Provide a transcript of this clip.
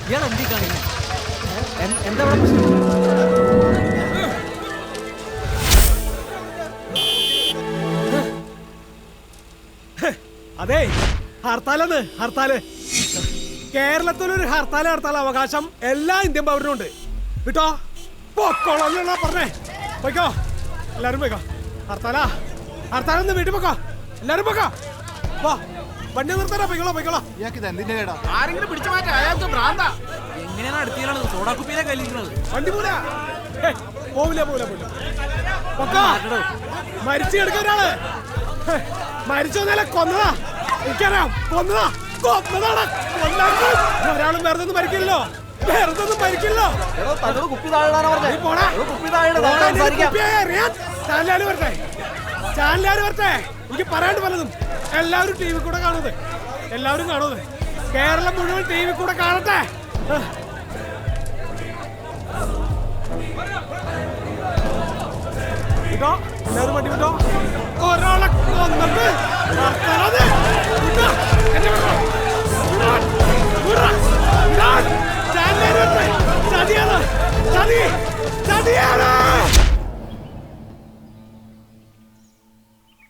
ഇയാൾ എന്തി കാണിക്കുന്നത്? എന്താ പ്രശ്നം? അതെ, ഹർത്താലെന്ന് ഹർത്താല്. കേരളത്തിലൊരു ഹർത്താൽ നടത്താൻ അവകാശം എല്ലാ ഇന്ത്യൻ പൗരനുണ്ട്. വിട്ടോ പൊക്കോളാ പറഞ്ഞേ. പോയിക്കോ, എല്ലാരും പോയിക്കോ. ഹർത്താലാ, ഹർത്താലെന്ന് വീട്ടിൽ പോക്കോ, എല്ലാരും പോക്കോ. പോ, വണ്ടി നിർത്താനാ. പോയിക്കോളാ. ആരെങ്കിലും പിടിച്ചു മാറ്റാ, അയാൾക്ക് ഭ്രാന്താ. എങ്ങനെയാണ് അടുത്തിയാണ് സോഡാ കുപ്പിയിലെ കയ്യിലിരിക്കുന്നത്? വണ്ടി പോവില്ല. പൊക്കോ, മരിച്ചു കിടക്ക ഒരാള്. മരിച്ചോന്നല്ല, കൊന്നതാ. എനിക്കറിയാം, കൊന്നതാണ്. ഒരാളും വെറുതെ മരിക്കില്ലല്ലോ. ചാനലുകാര് വരട്ടെ, എനിക്ക് പറയാണ്ട് പലതും. എല്ലാവരും ടി വി കൂടെ കാണുന്നത്, കേരളം മുഴുവൻ ടി വി കൂടെ കാണട്ടെ. എല്ലാവരും വണ്ടി